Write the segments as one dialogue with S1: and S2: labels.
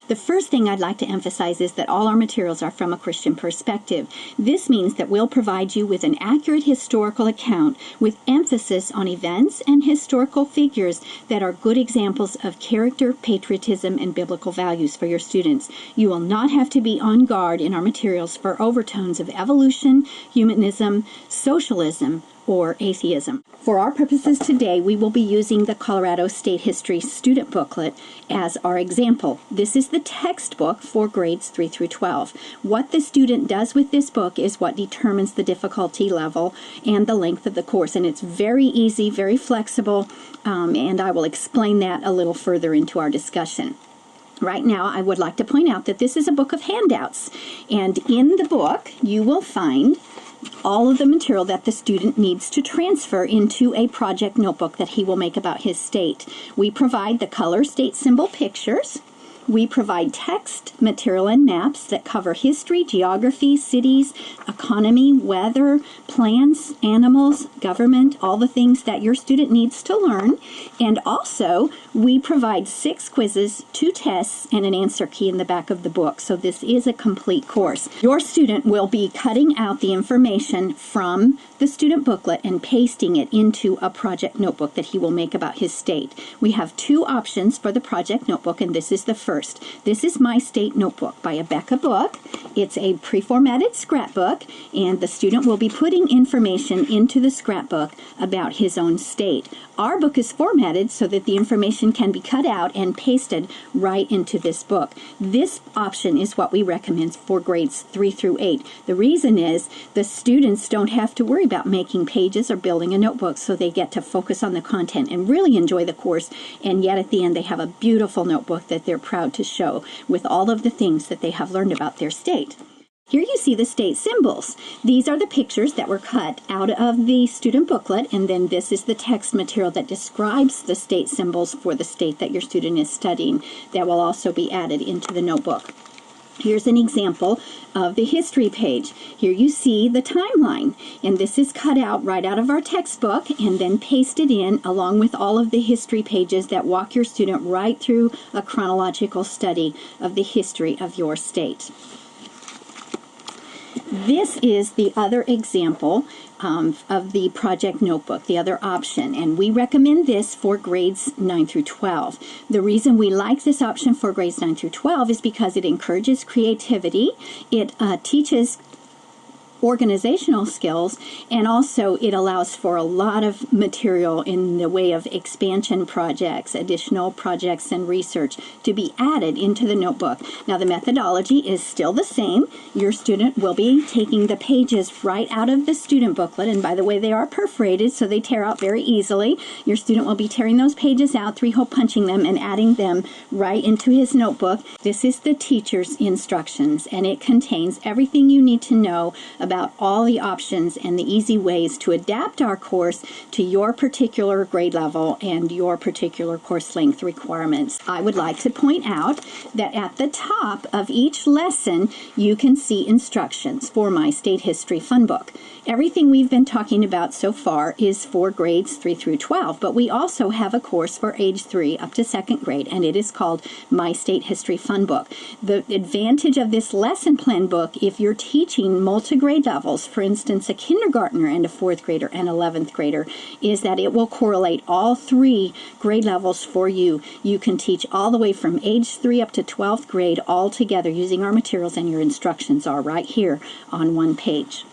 S1: The first thing I'd like to emphasize is that all our materials are from a Christian perspective. This means that we'll provide you with an accurate historical account with emphasis on events and historical figures that are good examples of character, patriotism, and biblical values for your students. You will not have to be on guard in our materials for overtones of evolution, humanism, socialism, or atheism. For our purposes today, we will be using the Colorado State History Student Booklet as our example. This is the textbook for grades 3 through 12. What the student does with this book is what determines the difficulty level and the length of the course, and it's very easy, very flexible, and I will explain that a little further into our discussion. Right now, I would like to point out that this is a book of handouts, and in the book, you will find all of the material that the student needs to transfer into a project notebook that he will make about his state. We provide the color state symbol pictures. We provide text, material, and maps that cover history, geography, cities, economy, weather, plants, animals, government, all the things that your student needs to learn. And also, we provide 6 quizzes, 2 tests, and an answer key in the back of the book. So this is a complete course. Your student will be cutting out the information from the student booklet and pasting it into a project notebook that he will make about his state. We have 2 options for the project notebook, and this is the first. This is My State Notebook by Abeka Book. It's a pre-formatted scrapbook, and the student will be putting information into the scrapbook about his own state. Our book is formatted so that the information can be cut out and pasted right into this book. This option is what we recommend for grades 3 through 8. The reason is the students don't have to worry about making pages or building a notebook, so they get to focus on the content and really enjoy the course, and yet at the end they have a beautiful notebook that they're proud to show with all of the things that they have learned about their state. Here you see the state symbols. These are the pictures that were cut out of the student booklet, and then this is the text material that describes the state symbols for the state that your student is studying that will also be added into the notebook. Here's an example of the history page. Here you see the timeline, and this is cut out right out of our textbook and then pasted in along with all of the history pages that walk your student right through a chronological study of the history of your state. This is the other example of the project notebook, the other option, and we recommend this for grades 9 through 12. The reason we like this option for grades 9 through 12 is because it encourages creativity, it teaches organizational skills, and also it allows for a lot of material in the way of expansion projects, additional projects and research to be added into the notebook. Now the methodology is still the same. Your student will be taking the pages right out of the student booklet, and by the way, they are perforated so they tear out very easily. Your student will be tearing those pages out, 3-hole punching them, and adding them right into his notebook. This is the teacher's instructions, and it contains everything you need to know about all the options and the easy ways to adapt our course to your particular grade level and your particular course length requirements. I would like to point out that at the top of each lesson you can see instructions for My State History Fun Book. Everything we've been talking about so far is for grades 3 through 12, but we also have a course for age 3 up to 2nd grade, and it is called My State History Fun Book. The advantage of this lesson plan book, if you're teaching multi-grade levels, for instance, a kindergartner and a 4th grader and 11th grader, is that it will correlate all 3 grade levels for you. You can teach all the way from age 3 up to 12th grade all together using our materials, and your instructions are right here on one page.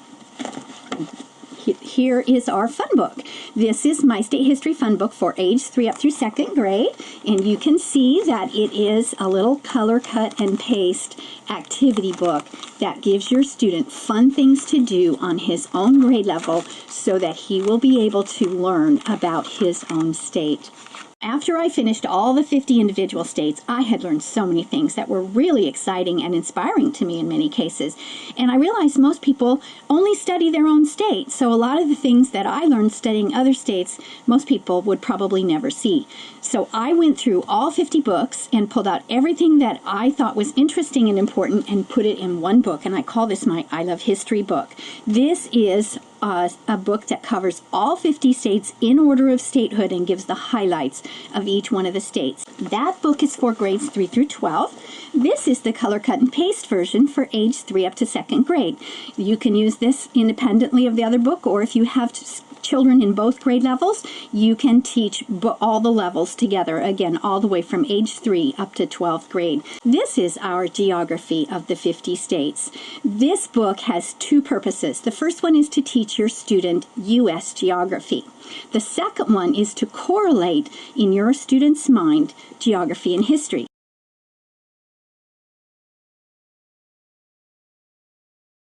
S1: Here is our fun book. This is My State History Fun Book for age 3 up through 2nd grade, and you can see that it is a little color cut and paste activity book that gives your student fun things to do on his own grade level so that he will be able to learn about his own state. After I finished all the 50 individual states, I had learned so many things that were really exciting and inspiring to me in many cases. And I realized most people only study their own state, so a lot of the things that I learned studying other states, most people would probably never see. So I went through all 50 books and pulled out everything that I thought was interesting and important and put it in one book, and I call this my I Love History book. This is a book that covers all 50 states in order of statehood and gives the highlights of each one of the states. That book is for grades 3 through 12. This is the color cut and paste version for age 3 up to 2nd grade. You can use this independently of the other book, or if you have children in both grade levels, you can teach all the levels together, again, all the way from age 3 up to 12th grade. This is our geography of the 50 states. This book has two purposes. The first one is to teach your student U.S. geography. The second one is to correlate in your student's mind geography and history.